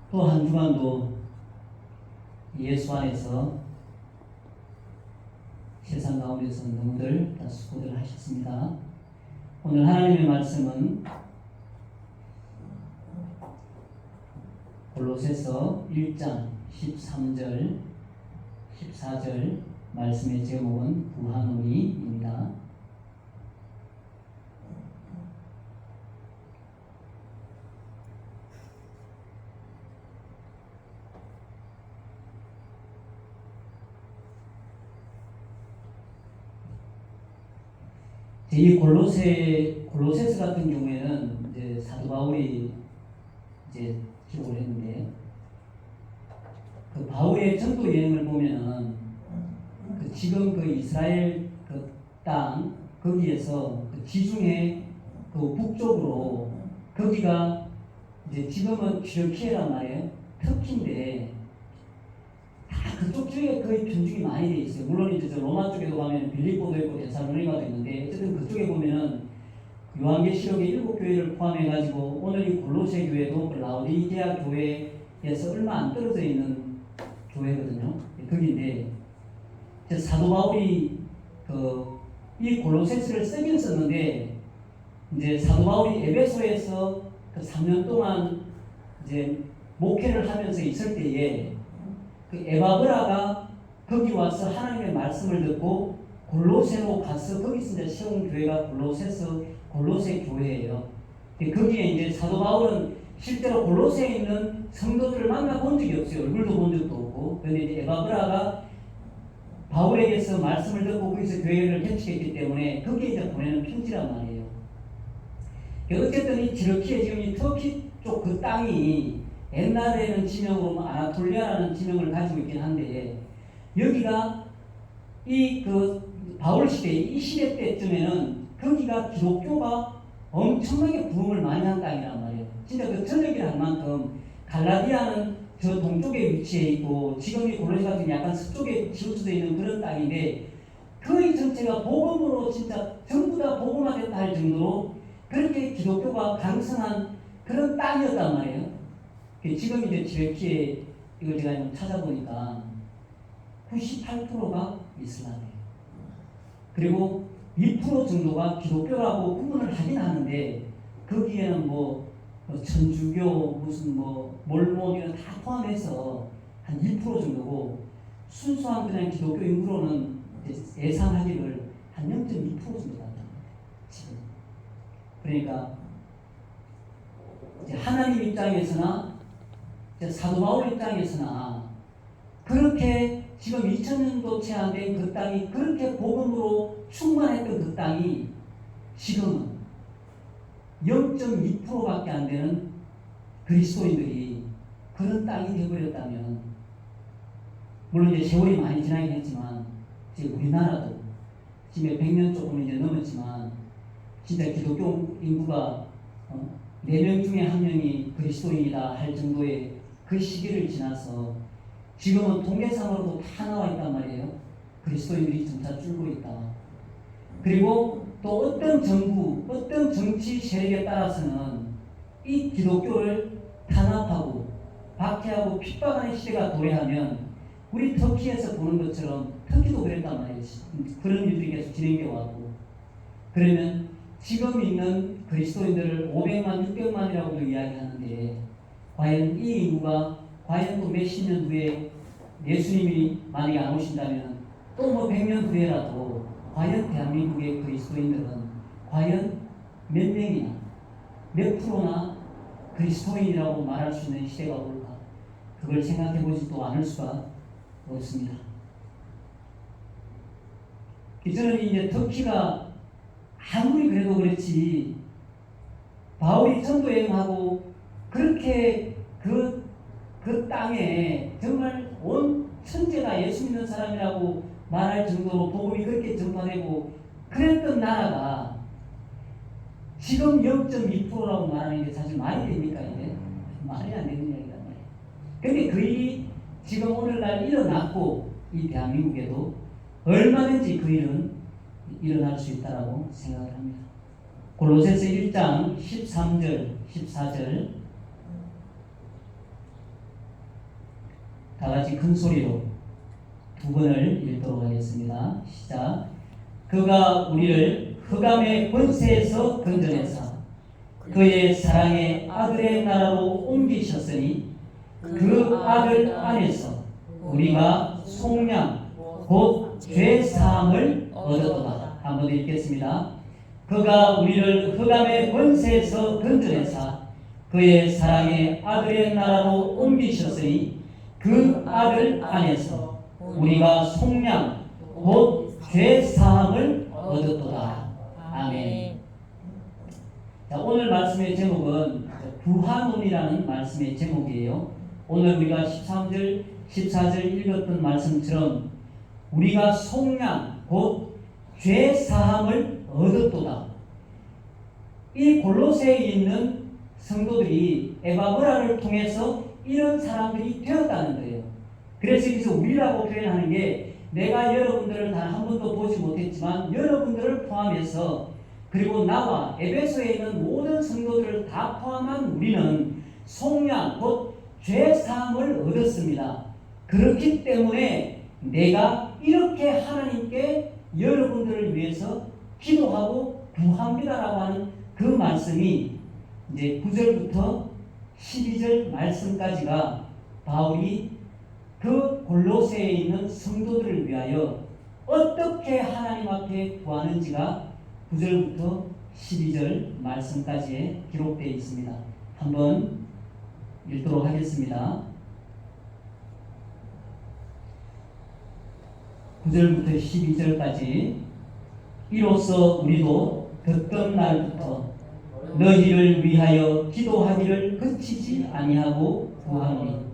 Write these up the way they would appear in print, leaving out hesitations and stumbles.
또 한 주간도 예수 안에서 세상 가운데서 너무들 다 수고들 하셨습니다. 오늘 하나님의 말씀은 골로새서 1장 13절 14절 말씀의 제목은 부하노니입니다. 이 골로새서 같은 경우에는 이제 사도 바울이 이제 기록을 했는데, 그 바울의 전도 여행을 보면은 지금 그 이스라엘 그 땅 거기에서 그 지중해 그 북쪽으로, 거기가 이제 지금은 튀르키예란 말이에요. 터키인데 다 그쪽 지역에 거의 편중이 많이 돼 있어요. 물론 이제 저 로마 쪽에도 가면 빌립보도 있고 데살로니가도 있는데, 어쨌든 그쪽에 보면은 요한계시록의 7교회를 포함해 가지고 오늘 이 골로새 교회도 그 라오디게아 교회에서 얼마 안 떨어져 있는 교회거든요. 거기인데 사도 바울이 이 골로새서를 쓰긴 썼는데, 이제 사도 바울이 에베소에서 그 3년 동안 이제 목회를 하면서 있을 때에 그 에바브라가 거기 와서 하나님의 말씀을 듣고 골로새로 가서 거기서 이제 세운 교회가 골로새 교회예요. 거기에 이제 사도 바울은 실제로 골로새에 있는 성도들을 만나본 적이 없어요. 얼굴도 본 적도 없고. 그런데 이제 에바브라가 바울에게서 말씀을 듣고 거기서 교회를 개척했기 때문에 거기에 이제 보내는 편지란 말이에요. 어쨌든 이 튀르키예, 지금 이 터키 쪽 그 땅이 옛날에는 지명으로 아나톨리아라는 지명을 가지고 있긴 한데, 여기가 이 그 바울 시대, 이 시대 때쯤에는 거기가 기독교가 엄청나게 부흥을 많이 한 땅이란 말이에요. 진짜 그 전역이라 할 만큼 갈라디아는 저 동쪽에 위치해 있고, 지금 이 골로새 같은 약간 서쪽에 치우쳐져 있는 그런 땅인데, 거의 전체가 복음으로 진짜 전부 다 복음화됐다 할 정도로 그렇게 기독교가 강성한 그런 땅이었단 말이에요. 지금 이제 튀르키예, 이걸 제가 좀 찾아보니까 98%가 이슬람이에요. 그리고 2% 정도가 기독교라고 구분을 하긴 하는데, 거기에는 뭐 천주교, 무슨 몰몬 이런 다 포함해서 한 1% 정도고, 순수한 그냥 기독교 인구로는 예상하기를 한 0.2% 정도 같다. 지금. 그러니까 하나님 입장에서나 사도 바울 입장에서나 그렇게 지금 2000년도 채 안 된 그 땅이 그렇게 복음으로 충만했던 그 땅이 지금은 0.2%밖에 안 되는 그리스도인들이 그런 땅이 되어버렸다면, 물론 이제 세월이 많이 지나긴 했지만, 이제 우리나라도 지금 100년 조금 이제 넘었지만, 진짜 기독교 인구가 4명 중에 1명이 그리스도인이다 할 정도의 그 시기를 지나서 지금은 통계상으로도 다 나와 있단 말이에요. 그리스도인들이 점차 줄고 있다. 그리고 또 어떤 정부, 어떤 정치 세력에 따라서는 이 기독교를 탄압하고 박해하고 핍박하는 시대가 도래하면, 우리 터키에서 보는 것처럼 터키도 그랬단 말이에요. 그런 일들이 계속 진행되어 왔고, 그러면 지금 있는 그리스도인들을 500만, 600만이라고도 이야기하는데, 과연 이 인구가 과연 또 몇십 년 후에 예수님이 만약에 안 오신다면 또 100년 후에라도 과연 대한민국의 그리스도인들은 과연 몇 명이나 몇 프로나 그리스도인이라고 말할 수 있는 시대가 올까? 그걸 생각해보지도 않을 수가 없습니다. 저는 이제 터키가 아무리 그래도 그렇지, 바울이 전도 여행하고 그렇게 그 땅에 정말 온 천재가 예수 믿는 사람이라고 말할 정도로 복음이 그렇게 전파되고 그랬던 나라가 지금 0.2%라고 말하는 게 사실 말이 됩니까? 이게 말이 안 되는 이야기란 말이에요. 근데 그 일이 지금 오늘날 일어났고, 이 대한민국에도 얼마든지 그 일은 일어날 수 있다라고 생각을 합니다. 골로새서 1장 13절 14절 다 같이 큰 소리로 두 번을 읽도록 하겠습니다. 시작. 그가 우리를 흑암의 권세에서 건져내사 그의 사랑의 아들의 나라로 옮기셨으니 그 아들 안에서 우리가 속량 곧 죄사함을 얻었도다. 한번 읽겠습니다. 그가 우리를 흑암의 권세에서 건져내사 그의 사랑의 아들의 나라로 옮기셨으니 그 아들 안에서 우리가 속량 곧 죄사함을 얻었도다. 아멘. 자, 오늘 말씀의 제목은 부활론이라는 말씀의 제목이에요. 오늘 우리가 13절, 14절 읽었던 말씀처럼 우리가 속량 곧 죄사함을 얻었도다. 이 골로새에 있는 성도들이 에바브라를 통해서 이런 사람들이 되었다는 거예요. 그래서 여기서 우리라고 표현하는 게 내가 여러분들을 단 한 번도 보지 못했지만 여러분들을 포함해서 그리고 나와 에베소에 있는 모든 성도들을 다 포함한 우리는 속량 곧 죄사함을 얻었습니다. 그렇기 때문에 내가 이렇게 하나님께 여러분들을 위해서 기도하고 구합니다라고 하는 그 말씀이 이제 9절부터 12절 말씀까지가 바울이 그 골로새에 있는 성도들을 위하여 어떻게 하나님 앞에 구하는지가 9절부터 12절 말씀까지에 기록되어 있습니다. 한번 읽도록 하겠습니다. 9절부터 12절까지 이로써 우리도 듣던 날부터 너희를 위하여 기도하기를 그치지 아니하고 구하노니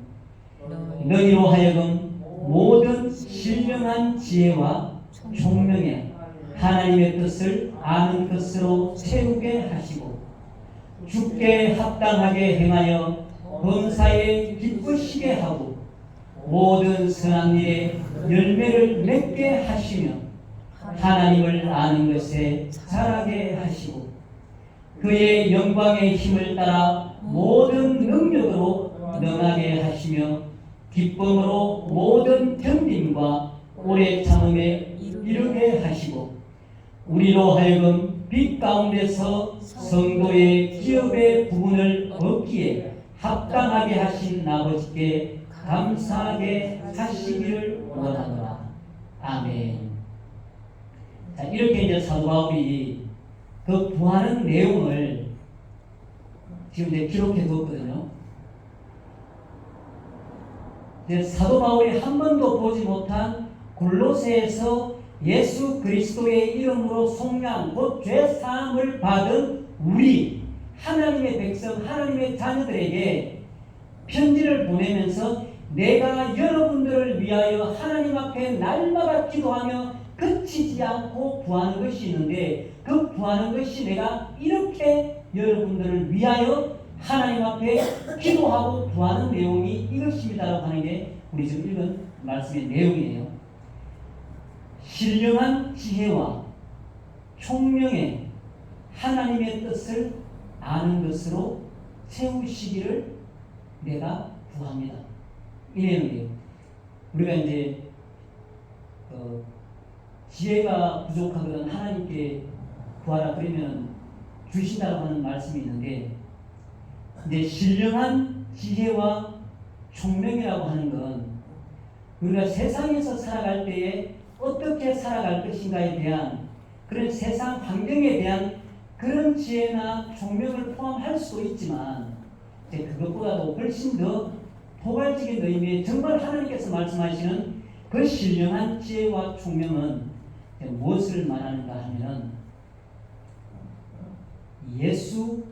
너희로 하여금 모든 신령한 지혜와 총명에 하나님의 뜻을 아는 것으로 채우게 하시고 주께 합당하게 행하여 범사에 기쁘시게 하고 모든 선한 일에 열매를 맺게 하시며 하나님을 아는 것에 자라게 하시고 그의 영광의 힘을 따라 모든 능력으로 능하게 하시며 기쁨으로 모든 견딤과 오래 참음에 이르게 하시고 우리로 하여금 빛 가운데서 성도의 기업의 부분을 얻기에 합당하게 하신 아버지께 감사하게 하시기를 원하노라. 아멘. 자, 이렇게 이제 사도 바울이 그 구하는 내용을 지금 이제 기록해 두었거든요. 이제 사도 바울이 한 번도 보지 못한 골로새에서 예수 그리스도의 이름으로 속량 곧 죄사함을 받은 우리 하나님의 백성, 하나님의 자녀들에게 편지를 보내면서 내가 여러분들을 위하여 하나님 앞에 날마다 기도하며 그치지 않고 구하는 것이 있는데 그 구하는 것이 내가 이렇게 여러분들을 위하여 하나님 앞에 기도하고 구하는 내용이 이것입니다라고 하는 게 우리 지금 읽은 말씀의 내용이에요. 신령한 지혜와 총명에 하나님의 뜻을 아는 것으로 채우시기를 내가 구합니다. 이 내용이에요. 우리가 이제 지혜가 부족하거든 하나님께 구하라 그러면 주신다고 하는 말씀이 있는데 이제 신령한 지혜와 총명이라고 하는 건 우리가 세상에서 살아갈 때에 어떻게 살아갈 것인가에 대한 그런 세상 환경에 대한 그런 지혜나 총명을 포함할 수도 있지만 이제 그것보다도 훨씬 더 포괄적인 의미의 정말 하나님께서 말씀하시는 그 신령한 지혜와 총명은 무엇을 말하는가 하면 예수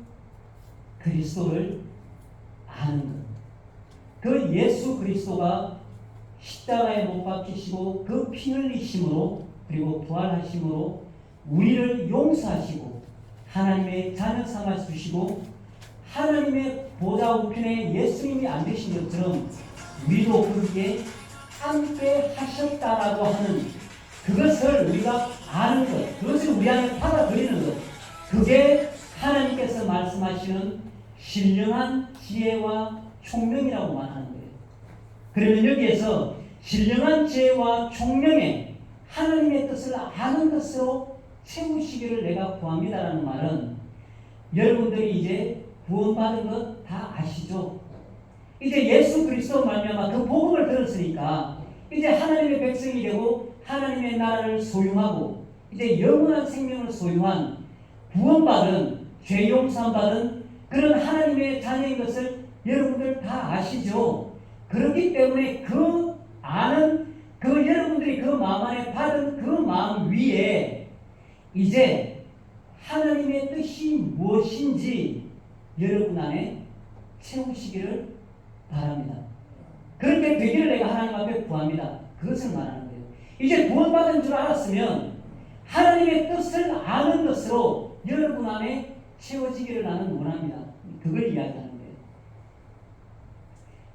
그리스도를 아는 것. 그 예수 그리스도가 십자가에 못 박히시고 그 피 흘리심으로 그리고 부활하심으로 우리를 용서하시고 하나님의 자녀 삼아 주시고 하나님의 보좌 우편에 예수님이 앉으신 것처럼 우리도 거기에 함께 하셨다라고 하는 그것을 우리가 아는 것, 그것을 우리 안에 받아들이는 것, 그게 하나님께서 말씀하시는 신령한 지혜와 총명이라고 말하는 거예요. 그러면 여기에서 신령한 지혜와 총명에 하나님의 뜻을 아는 것으로 채우시기를 내가 구합니다라는 말은 여러분들이 이제 구원받은 것 다 아시죠? 이제 예수 그리스도 말미암아 그 복음을 들었으니까 이제 하나님의 백성이 되고 하나님의 나라를 소유하고 이제 영원한 생명을 소유한 구원받은 죄 용서받은 그런 하나님의 자녀인 것을 여러분들 다 아시죠? 그렇기 때문에 그 아는 그 여러분들이 그 마음 안에 받은 그 마음 위에 이제 하나님의 뜻이 무엇인지 여러분 안에 채우시기를 바랍니다. 그렇게 되기를 내가 하나님 앞에 구합니다. 그것을 말하는 거예요. 이제 구원받은 줄 알았으면 하나님의 뜻을 아는 것으로 여러분 안에 채워지기를 나는 원합니다. 그걸 이야기하는 거예요.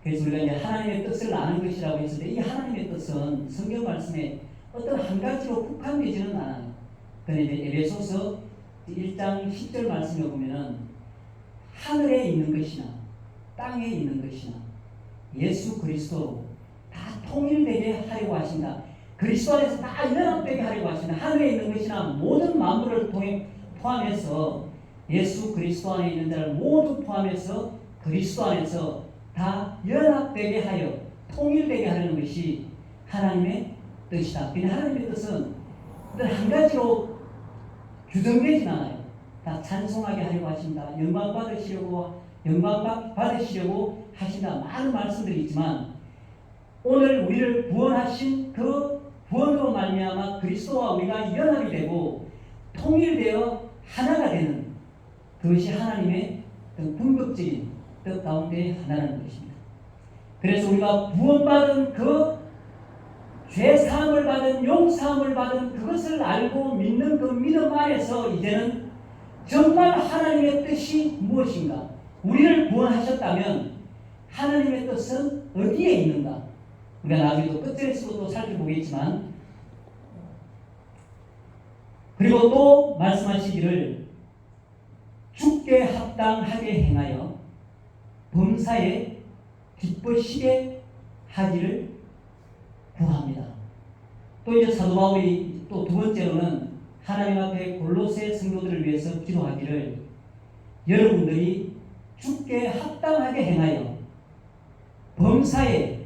그래서 우리가 이제 하나님의 뜻을 아는 것이라고 했을 때 이 하나님의 뜻은 성경 말씀에 어떤 한 가지로 국한되지는 않아요. 그런데 이제 에베소서 1장 10절 말씀에 보면은 하늘에 있는 것이나 땅에 있는 것이나 예수 그리스도로 다 통일되게 하려고 하신다. 그리스도 안에서 다 연합되게 하려고 하신다. 하늘에 있는 것이나 모든 만물을 포함해서 예수 그리스도 안에 있는 자를 모두 포함해서 그리스도 안에서 다 연합되게 하여 통일되게 하려는 것이 하나님의 뜻이다. 근데 하나님의 뜻은 한 가지로 규정되진 않아요. 다 찬송하게 하려고 하신다. 영광 받으시려고 하신다. 많은 말씀들이 있지만 오늘 우리를 구원하신 그 구원으로 말미암아 그리스도와 우리가 연합이 되고 통일되어 하나가 되는 그것이 하나님의 궁극적인 뜻 가운데 하나라는 것입니다. 그래서 우리가 구원받은 그 죄사함을 받은 용서함을 받은 그것을 알고 믿는 그 믿음 안에서 이제는 정말 하나님의 뜻이 무엇인가? 우리를 구원하셨다면 하나님의 뜻은 어디에 있는가? 우리가 나중에 또 끝절에서도 또 살펴보겠지만 그리고 또 말씀하시기를 주께 합당하게 행하여 범사에 기쁘시게 하기를 구합니다. 또 이제 사도 바울이 또 두 번째로는 하나님 앞에 골로새 성도들을 위해서 기도하기를 여러분들이 주께 합당하게 행하여 범사에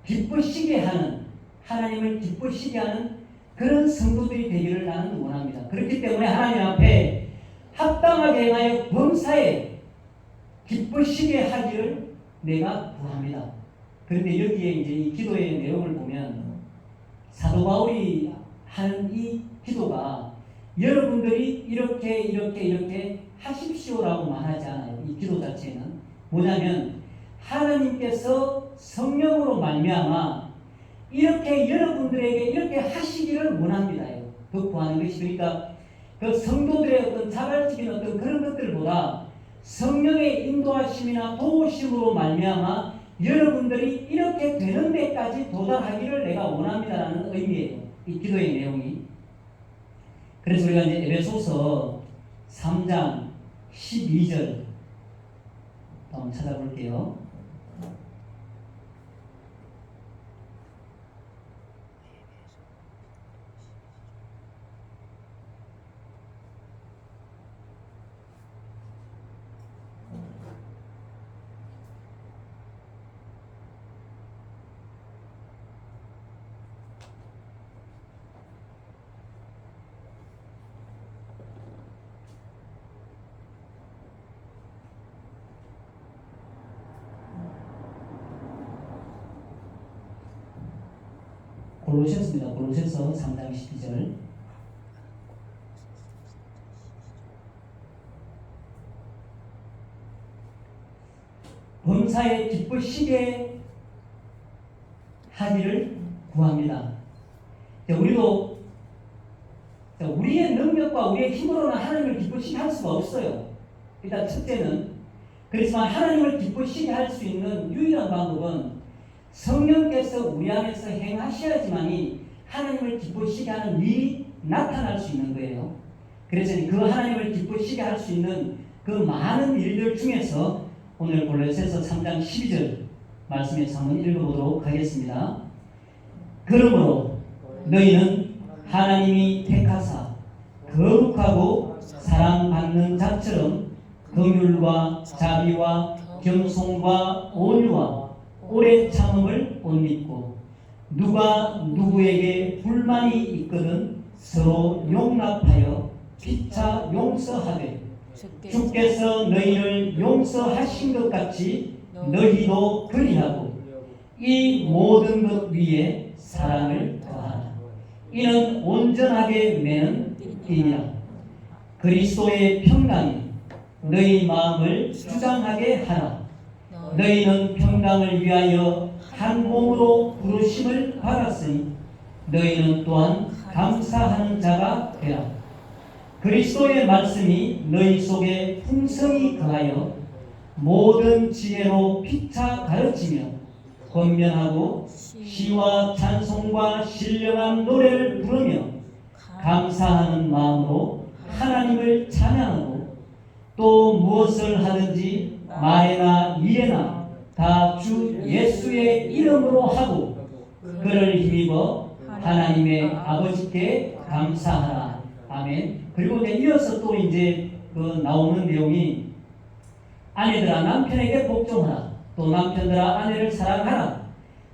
기쁘시게 하는 하나님을 기쁘시게 하는 그런 성도들이 되기를 나는 원합니다. 그렇기 때문에 하나님 앞에 합당하게 행하여 범사에 기쁘시게 하기를 내가 구합니다. 그런데 여기에 이제 이 기도의 내용을 보면 사도 바울이 하는 이 기도가 여러분들이 이렇게 하십시오라고 말하지 않아요. 이 기도 자체는 뭐냐면 하나님께서 성령으로 말미암아 이렇게 여러분들에게 이렇게 하시기를 원합니다. 그 구하는 것이 그러니까 그 성도들의 어떤 자발적인 어떤 그런 것들보다 성령의 인도하심이나 도우심으로 말미암아 여러분들이 이렇게 되는 데까지 도달하기를 내가 원합니다라는 의미예요. 이 기도의 내용이. 그래서 우리가 이제 에베소서 3장 12절 한번 찾아볼게요. 골로새서입니다. 골로새서 3장 12절. 범사에 기쁘시게 하기를 구합니다. 우리도 우리의 능력과 우리의 힘으로는 하나님을 기쁘시게 할 수가 없어요. 일단 첫째는 그렇지만 하나님을 기쁘시게 할 수 있는 유일한 방법은 성령께서 우리 안에서 행하셔야지만이 하나님을 기쁘시게 하는 일이 나타날 수 있는 거예요. 그래서 그 하나님을 기쁘시게 할 수 있는 그 많은 일들 중에서 오늘 골로새서 3장 12절 말씀에서 한번 읽어보도록 하겠습니다. 그러므로 너희는 하나님이 택하사 거룩하고 사랑받는 자처럼 긍휼과 자비와 겸손과 온유와 오래 참음을 못 믿고 누가 누구에게 불만이 있거든 서로 용납하여 피차 용서하되 주께서 너희를 용서하신 것 같이 너희도 그리하고 이 모든 것 위에 사랑을 더하라. 이는 온전하게 매는 띠니라. 그리스도의 평강이 너희 마음을 주장하게 하라. 너희는 평강을 위하여 한 몸으로 부르심을 받았으니 너희는 또한 감사하는 자가 되라. 그리스도의 말씀이 너희 속에 풍성히 거하여 모든 지혜로 피차 가르치며 권면하고 시와 찬송과 신령한 노래를 부르며 감사하는 마음으로 하나님을 찬양하고 또 무엇을 하든지 말에나 일에나 다 주 예수의 이름으로 하고 그를 힘입어 하나님의 아버지께 감사하라. 아멘. 그리고 이제 이어서 또 이제 그 나오는 내용이 아내들아 남편에게 복종하라. 또 남편들아 아내를 사랑하라.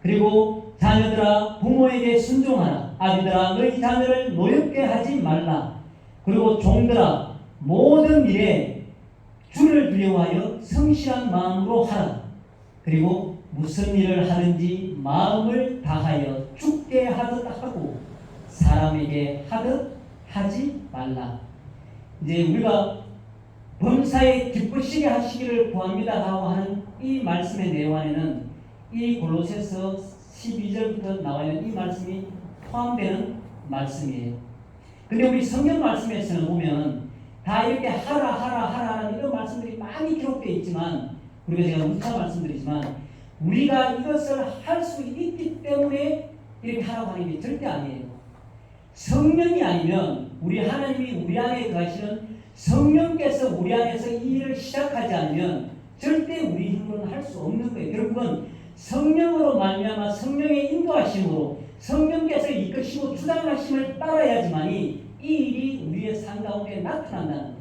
그리고 자녀들아 부모에게 순종하라. 아비들아 너희 자녀를 노엽게 하지 말라. 그리고 종들아 모든 일에 주를 두려워하여 성실한 마음으로 하라. 그리고 무슨 일을 하든지 마음을 다하여 주께 하듯 하고 사람에게 하듯 하지 말라. 이제 우리가 범사에 기쁘시게 하시기를 구합니다라고 하는 이 말씀의 내용 안에는 이 골로새서 12절부터 나와 있는 이 말씀이 포함되는 말씀이에요. 근데 우리 성경 말씀에서는 보면 다 이렇게 하라는 이런 말씀들이 많이 기록되어 있지만 우리가 제가 누차 말씀드리지만 우리가 이것을 할 수 있기 때문에 이렇게 하라고 하는 게 절대 아니에요. 성령이 아니면 우리 하나님이 우리 안에 거하시는 성령께서 우리 안에서 이 일을 시작하지 않으면 절대 우리 힘으로는 할 수 없는 거예요. 결국은 성령으로 말미암아 성령의 인도하심으로 성령께서 이끄시고 주장하심을 따라야지만이 이 일이 우리의 삶 가운데 나타난다는 거예요.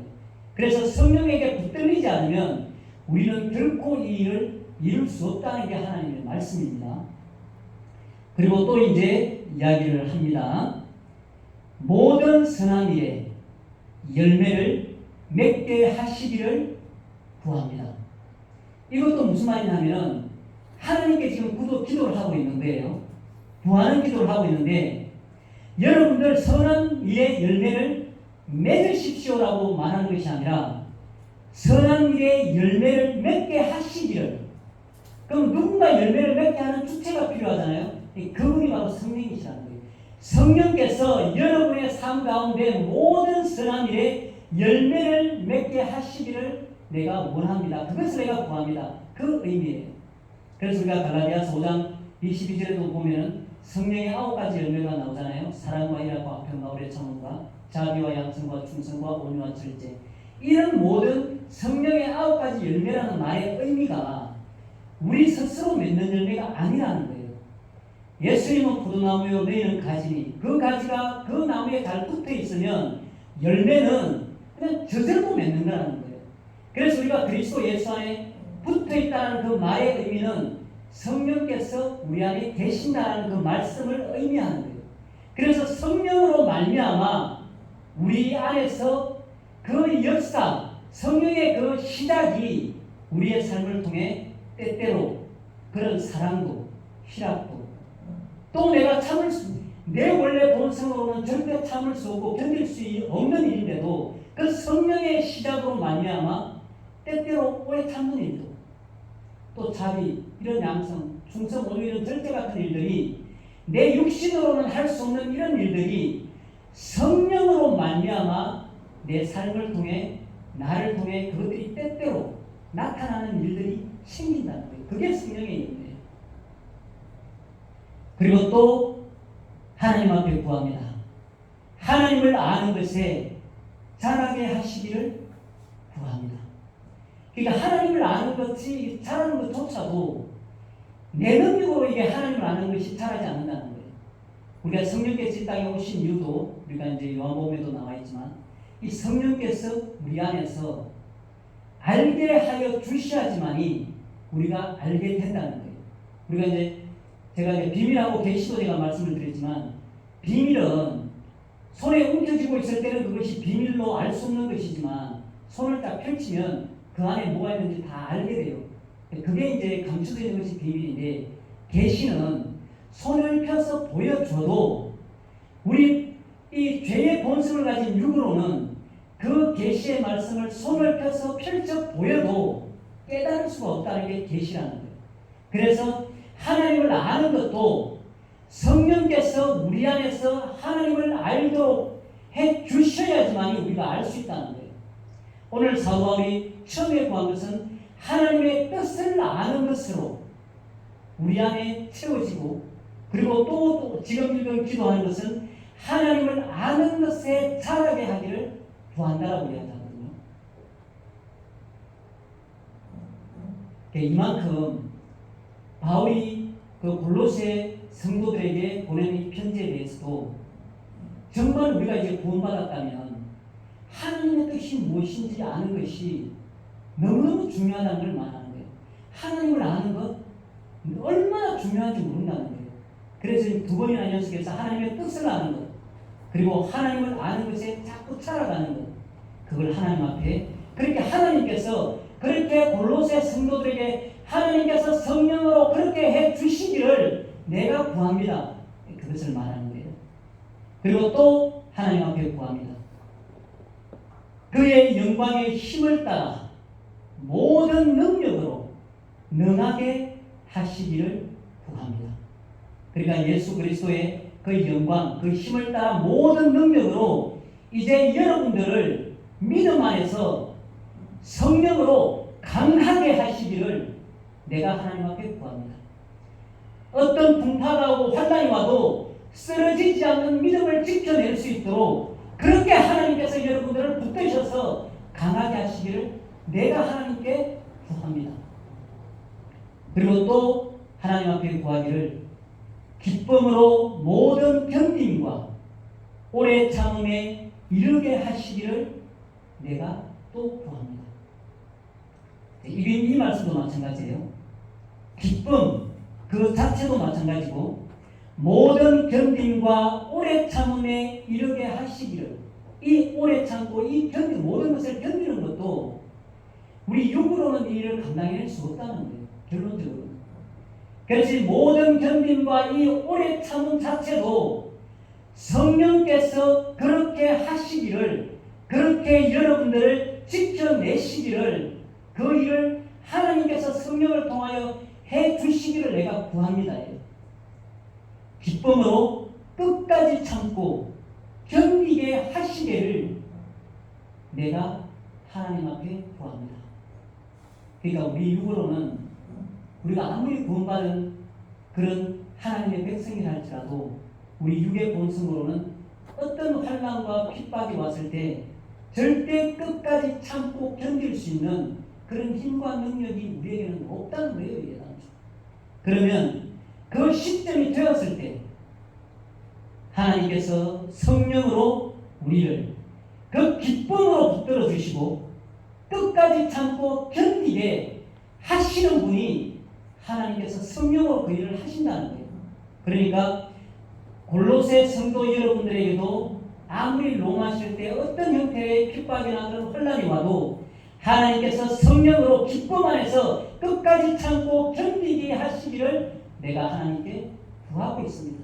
그래서 성령에게 붙들리지 않으면 우리는 결코 이 일을 이룰 수 없다는 게 하나님의 말씀입니다. 그리고 또 이제 이야기를 합니다. 모든 선한 일에 열매를 맺게 하시기를 구합니다. 이것도 무슨 말이냐면 하나님께 지금 기도를 하고 있는 거예요. 구하는 기도를 하고 있는데 여러분들 선한 일의 열매를 맺으십시오라고 말하는 것이 아니라 선한 일의 열매를 맺게 하시기를. 그럼 누군가 열매를 맺게 하는 주체가 필요하잖아요. 그분이 바로 성령이시라는 거예요. 성령께서 여러분의 삶 가운데 모든 선한 일에 열매를 맺게 하시기를 내가 원합니다. 그것을 내가 구합니다. 그 의미예요. 그래서 우리가 갈라디아서 5장 22절에도 보면은 성령의 9가지 열매가 나오잖아요. 사랑과 희락과 평과 오래 참음과 자비와 양성과 충성과 온유와 절제. 이런 모든 성령의 9가지 열매라는 말의 의미가 우리 스스로 맺는 열매가 아니라는 거예요. 예수님은 포도나무요 너희는 가지니 그 가지가 그 나무에 잘 붙어 있으면 열매는 그냥 저절로 맺는 거라는 거예요. 그래서 우리가 그리스도 예수 안에 붙어 있다는 그 말의 의미는 성령께서 우리 안에 계신다는 그 말씀을 의미하는 거예요. 그래서 성령으로 말미암아 우리 안에서 그 역사, 성령의 그 시작이 우리의 삶을 통해 때때로 그런 사랑도 희락도 또 내가 내 원래 본성으로는 절대 참을 수 없고 견딜 수 없는 일인데도 그 성령의 시작으로 말미암아 때때로 오래 참는 일도 또 자비, 이런 양성, 충성, 온유 이런 절제 같은 일들이 내 육신으로는 할 수 없는 이런 일들이 성령으로 말미암아 내 삶을 통해 나를 통해 그것들이 때때로 나타나는 일들이 생긴다는 거예요. 그게 성령의 일이에요. 그리고 또 하나님 앞에 구합니다. 하나님을 아는 것에 자라게 하시기를 구합니다. 그러니까 하나님을 아는 것이 자라는 것조차도 내 능력으로 이게 하나님을 아는 것이 자라지 않는다는 거예요. 우리가 성령께서 이 땅에 오신 이유도 우리가 이제 요한복음에도 나와 있지만 이 성령께서 우리 안에서 알게 하여 주셔야지만이 우리가 알게 된다는 거예요. 우리가 이제 제가 이제 비밀하고 계시도 제가 말씀을 드렸지만 비밀은 손에 움켜쥐고 있을 때는 그것이 비밀로 알 수 없는 것이지만 손을 딱 펼치면 그 안에 뭐가 있는지 다 알게 돼요. 그게 이제 감추되는 것이 비밀인데 계시는 손을 펴서 보여줘도 우리 이 죄의 본성을 가진 육으로는 그 계시의 말씀을 손을 펴서 펼쳐 보여도 깨달을 수가 없다는 게 계시라는 거예요. 그래서 하나님을 아는 것도 성령께서 우리 안에서 하나님을 알도록 해 주셔야지만 우리가 알 수 있다는 거예요. 오늘 사도 바울이 처음에 구한 것은 하나님의 뜻을 아는 것으로 우리 안에 채워지고 그리고 또 지금 기도하는 것은 하나님을 아는 것에 자라게 하기를 구한다라고 이야기하거든요. 이만큼 바울이 그 골로새 성도들에게 보낸 이 편지에 대해서도 정말 우리가 이제 구원받았다면 하나님의 뜻이 무엇인지 아는 것이 너무너무 중요하다는 걸 말하는 거예요. 하나님을 아는 것 얼마나 중요한지 모른다는 거예요. 그래서 두 번이나 연속해서 하나님의 뜻을 아는 것 그리고 하나님을 아는 것에 자꾸 살아가는 것 그걸 하나님 앞에 그렇게 하나님께서 그렇게 골로새 성도들에게 하나님께서 성령으로 그렇게 해 주시기를 내가 구합니다. 그것을 말하는 거예요. 그리고 또 하나님 앞에 구합니다. 그의 영광의 힘을 따라 모든 능력으로 능하게 하시기를 구합니다. 그러니까 예수 그리스도의 그 영광, 그 힘을 따라 모든 능력으로 이제 여러분들을 믿음 안에서 성령으로 강하게 하시기를 내가 하나님 앞에 구합니다. 어떤 풍파가 오고 환난이 와도 쓰러지지 않는 믿음을 지켜낼 수 있도록 그렇게 하나님께서 여러분들을 붙드셔서 강하게 하시기를 내가 하나님께 구합니다. 그리고 또 하나님 앞에 구하기를 기쁨으로 모든 견딤과 오래 참음에 이르게 하시기를 내가 또 구합니다. 이 말씀도 마찬가지예요. 기쁨 그 자체도 마찬가지고 모든 견딤과 오래 참음에 이르게 하시기를 이 오래 참고 이 모든 것을 견디는 것도 우리 육으로는 이 일을 감당해낼 수 없다는 거예요. 결론적으로. 그래서 모든 견딤과 이 오래 참음 자체도 성령께서 그렇게 하시기를 그렇게 여러분들을 지켜내시기를 그 일을 하나님께서 성령을 통하여 해 주시기를 내가 구합니다. 기쁨으로 끝까지 참고 견디게 하시기를 내가 하나님 앞에 구합니다. 그러니까 우리 육으로는 우리가 아무리 구원받은 그런 하나님의 백성이라 할지라도 우리 육의 본성으로는 어떤 환난과 핍박이 왔을 때 절대 끝까지 참고 견딜 수 있는 그런 힘과 능력이 우리에게는 없다는 거예요. 이게 그러면 그 시점이 되었을 때 하나님께서 성령으로 우리를 그 기쁨으로 붙들어 주시고 끝까지 참고 견디게 하시는 분이 하나님께서 성령으로 그 일을 하신다는 거예요. 그러니까 골로새 성도 여러분들에게도 아무리 롱하실 때 어떤 형태의 핍박이나 그런 혼란이 와도 하나님께서 성령으로 기쁨 안에서 끝까지 참고 견디게 하시기를 내가 하나님께 구하고 있습니다.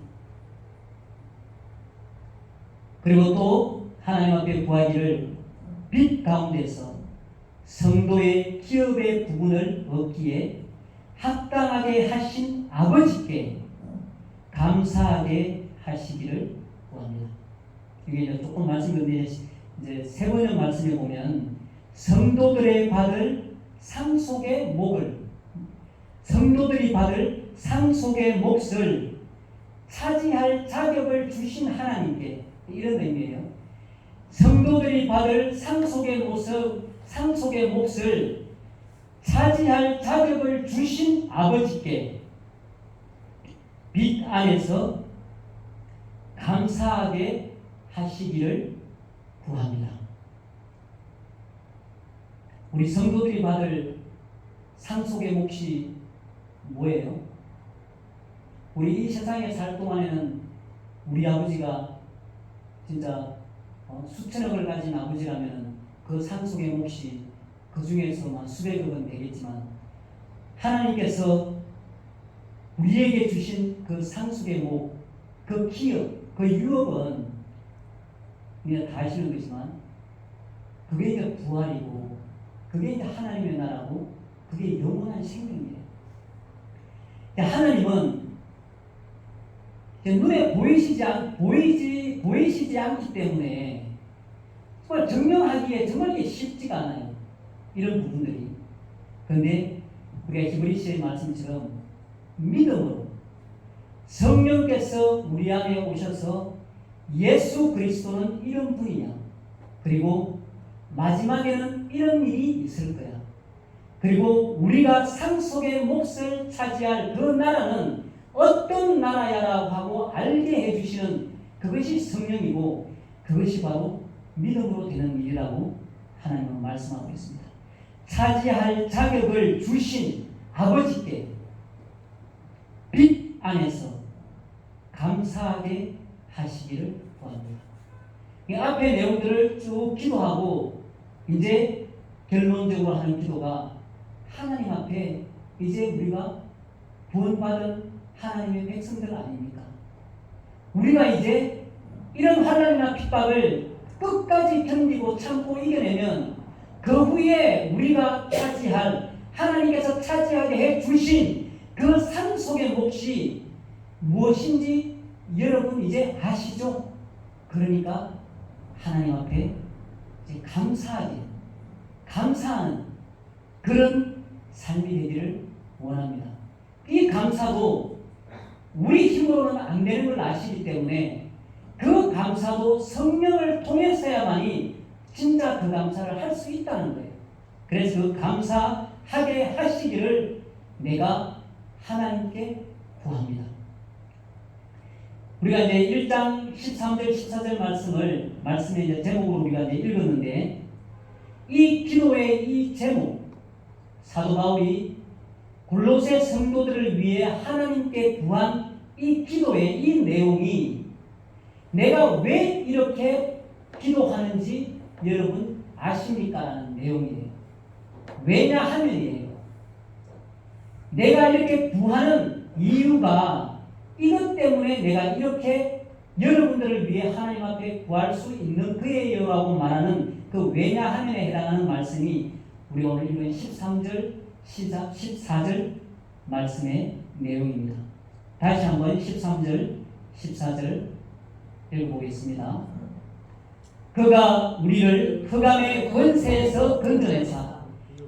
그리고 또 하나님 앞에 구하기를 빛 가운데서 성도의 기업의 부분을 얻기에 합당하게 하신 아버지께 감사하게 하시기를 구합니다. 이게 조금 말씀드리는데 이제 세 번째 말씀에 보면 성도들이 받을 상속의 몫을 차지할 자격을 주신 하나님께 이런 의미예요. 성도들이 받을 상속의 몫을 차지할 자격을 주신 아버지께 빛 안에서 감사하게 하시기를 구합니다. 우리 성도들이 받을 상속의 몫이 뭐예요? 우리 이 세상에 살 동안에는 우리 아버지가 진짜 수천억을 가진 아버지라면 그 상속의 몫이 그 중에서만 수백억은 되겠지만, 하나님께서 우리에게 주신 그 상속의 목, 그 기업, 그 유업은 우리가 다 아시는 거지만, 그게 이제 부활이고, 그게 이제 하나님의 나라고, 그게 영원한 생명이에요. 하나님은 눈에 보이시지 않기 때문에 정말 증명하기에 정말 쉽지가 않아요. 이런 부분들이. 그런데 우리가 히브리서의 말씀처럼 믿음으로 성령께서 우리 안에 오셔서 예수 그리스도는 이런 분이냐, 그리고 마지막에는 이런 일이 있을 거야, 그리고 우리가 상속의 몫을 차지할 그 나라는 어떤 나라야라고 하고 알게 해주시는 그것이 성령이고, 그것이 바로 믿음으로 되는 일이라고 하나님은 말씀하고 있습니다. 차지할 자격을 주신 아버지께 빛 안에서 감사하게 하시기를 구합니다. 이 앞의 내용들을 쭉 기도하고 이제 결론적으로 하는 기도가 하나님 앞에 이제 우리가 구원받은 하나님의 백성들 아닙니까? 우리가 이제 이런 환난이나 핍박을 끝까지 견디고 참고 이겨내면 그 후에 우리가 차지할, 하나님께서 차지하게 해 주신 그 상속의 몫이 무엇인지 여러분 이제 아시죠? 그러니까 하나님 앞에 이제 감사하는 그런 삶이 되기를 원합니다. 이 감사도 우리 힘으로는 안 되는 걸 아시기 때문에 그 감사도 성령을 통해서야만이 진짜 그 감사를 할 수 있다는 거예요. 그래서 그 감사하게 하시기를 내가 하나님께 구합니다. 우리가 이제 1장 13절 14절 말씀의 이제 제목으로 우리가 이제 읽었는데, 이 기도의 이 제목, 사도 바울이 골로새 성도들을 위해 하나님께 구한 이 기도의 이 내용이 내가 왜 이렇게 기도하는지 여러분 아십니까? 라는 내용이에요. 왜냐하면이에요. 내가 이렇게 구하는 이유가 이것 때문에 내가 이렇게 여러분들을 위해 하나님 앞에 구할 수 있는 그예요 라고 말하는 그 왜냐하면에 해당하는 말씀이 우리 오늘 읽은 13절 14절 말씀의 내용입니다. 다시 한번 13절 14절 읽어보겠습니다. 그가 우리를 흑암의 권세에서 건져내사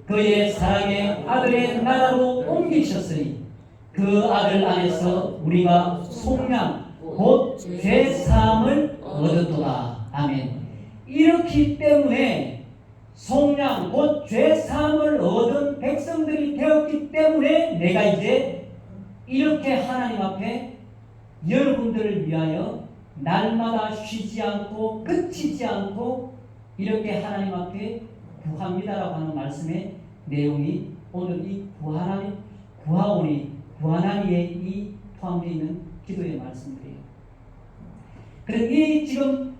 그의 사랑의 아들의 나라로 옮기셨으니 그 아들 안에서 우리가 속량 곧 죄사함을 얻었도다. 아멘. 이렇기 때문에 속량 곧 죄사함을 얻은 백성들이 되었기 때문에 내가 이제 이렇게 하나님 앞에 여러분들을 위하여 날마다 쉬지 않고 그치지 않고 이렇게 하나님 앞에 구합니다라고 하는 말씀의 내용이 오늘 이 구하오니에 이 포함되어 있는 기도의 말씀들이에요. 그래서 이 지금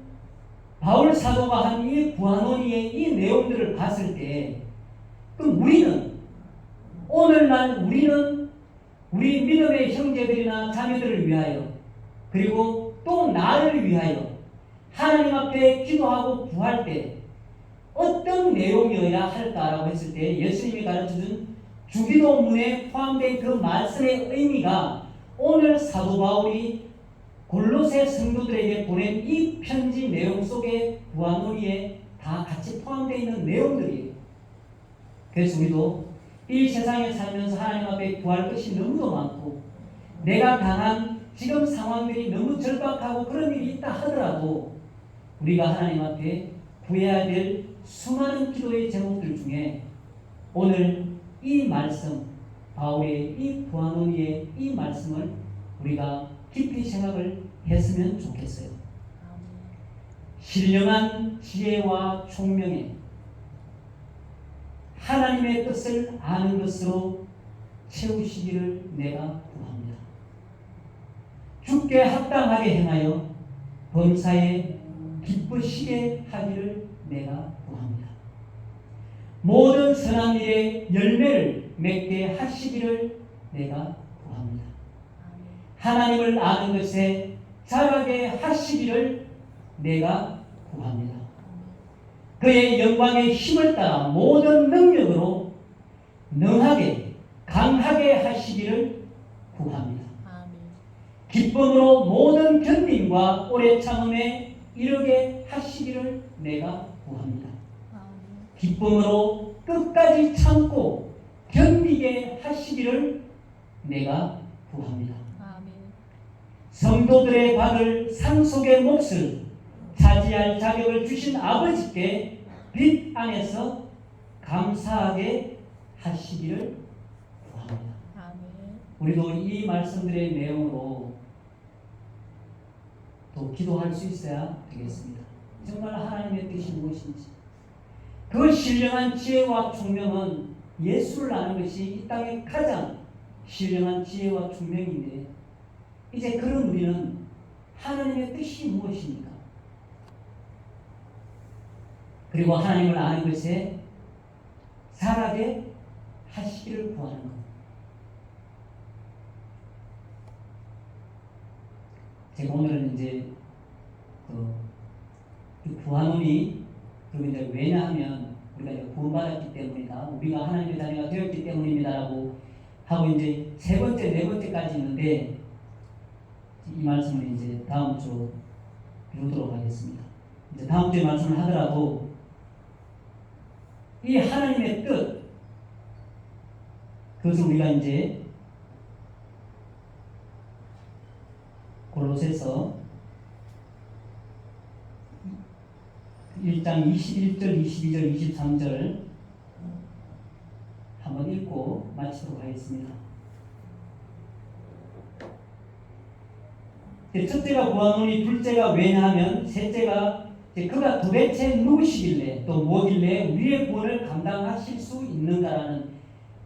바울 사도가 한 이 구하노니의 이 내용들을 봤을 때, 그럼 오늘날 우리는 우리 믿음의 형제들이나 자매들을 위하여, 그리고 또 나를 위하여 하나님 앞에 기도하고 구할 때 어떤 내용이어야 할까라고 했을 때, 예수님이 가르쳐준 주기도문에 포함된 그 말씀의 의미가 오늘 사도 바울이 골로새 성도들에게 보낸 이 편지 내용 속에 구하노니에 다 같이 포함되어 있는 내용들이에요. 그래서 우리도 이 세상에 살면서 하나님 앞에 구할 것이 너무도 많고, 내가 당한 지금 상황들이 너무 절박하고 그런 일이 있다 하더라도 우리가 하나님 앞에 구해야 될 수많은 기도의 제목들 중에 오늘 이 말씀, 바울의 이 구하노니의 이 말씀을 우리가 깊이 생각을 했으면 좋겠어요. 신령한 지혜와 총명에 하나님의 뜻을 아는 것으로 채우시기를 내가 구합니다. 주께 합당하게 행하여 범사에 기쁘시게 하기를 내가 구합니다. 모든 선한 일에 열매를 맺게 하시기를 내가 구합니다. 하나님을 아는 것에 자라게 하시기를 내가 구합니다. 그의 영광의 힘을 따라 모든 능력으로 능하게 강하게 하시기를 구합니다. 기쁨으로 모든 견딤과 오래 참음에 이르게 하시기를 내가 구합니다. 기쁨으로 끝까지 참고 견디게 하시기를 내가 구합니다. 성도들의 받을 상속의 몫을 차지할 자격을 주신 아버지께 빛 안에서 감사하게 하시기를 구합니다. 우리도 이 말씀들의 내용으로 또 기도할 수 있어야 되겠습니다. 정말 하나님의 뜻이 무엇인지, 그 신령한 지혜와 총명은 예수를 아는 것이 이 땅의 가장 신령한 지혜와 총명인데, 이제 그런 우리는 하나님의 뜻이 무엇입니까? 그리고 하나님을 아는 것에 자라게 하시기를 구하는 것. 제가 오늘은 이제 구하노니, 그리고 이제 왜냐하면 우리가 이제 구원받았기 때문이다, 우리가 하나님의 자녀가 되었기 때문입니다라고 하고 이제 세 번째, 네 번째까지 있는데, 이 말씀을 이제 다음 주 이루도록 하겠습니다. 이제 다음 주에 말씀을 하더라도 이 하나님의 뜻, 그것을 우리가 이제 골로새서 1장 21절, 22절, 23절 한번 읽고 마치도록 하겠습니다. 첫째가 구하노니, 둘째가 왜냐하면, 셋째가 그가 도대체 누구시길래 또 뭐길래 우리의 구원을 감당하실 수 있는가라는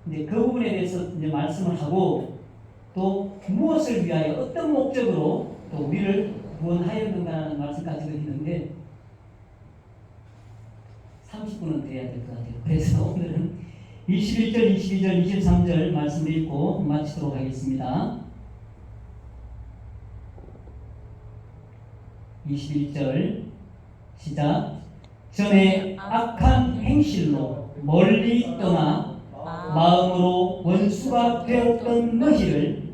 이제 그 부분에 대해서 이제 말씀을 하고, 또 무엇을 위하여 어떤 목적으로 또 우리를 구원하였는가라는 말씀까지도 있는데 30분은 돼야 될 것 같아요. 그래서 오늘은 21절, 22절, 23절 말씀을 읽고 마치도록 하겠습니다. 21절 시작. 전에 악한 행실로 멀리 떠나 마음으로 원수가 되었던 너희를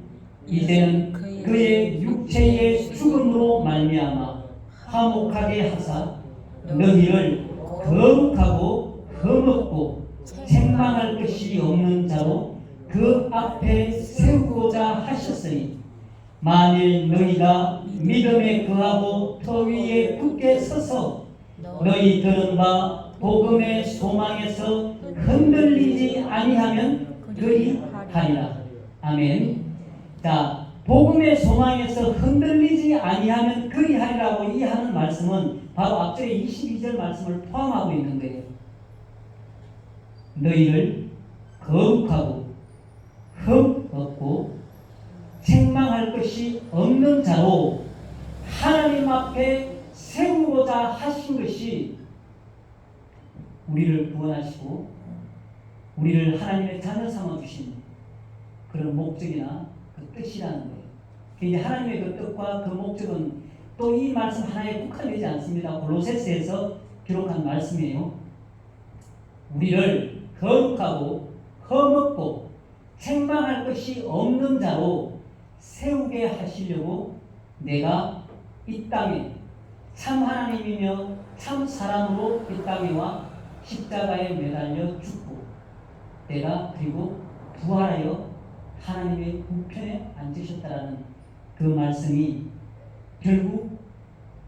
이제는 그의 육체의 죽음으로 말미암아 화목하게 하사 너희를 거룩하고 흠없고 책망할 것이 없는 자로 그 앞에 세우고자 하셨으니, 만일 너희가 믿음에 거하고 터 위에 굳게 서서 너희 들은 바 복음의 소망에서 흔들리지 아니하면 그리하리라. 아멘. 자, 복음의 소망에서 흔들리지 아니하면 그리하리라고 이 하는 말씀은 바로 앞절의 22절 말씀을 포함하고 있는 거예요. 너희를 거룩하고 흠없고 책망할 것이 없는 자로 하나님 앞에 세우고자 하신 것이 우리를 구원하시고 우리를 하나님의 자녀 삼아 주신 그런 목적이나 그 뜻이라는 거예요. 이제 하나님의 그 뜻과 그 목적은 또 이 말씀 하나에 국한되지 않습니다. 골로새서에서 기록한 말씀이에요. 우리를 거룩하고 흠없고 책망할 것이 없는 자로 세우게 하시려고 내가 이 땅에 참 하나님이며 참 사람으로 이 땅에 와 십자가에 매달려 죽고 내가 그리고 부활하여 하나님의 우편에 앉으셨다라는 그 말씀이 결국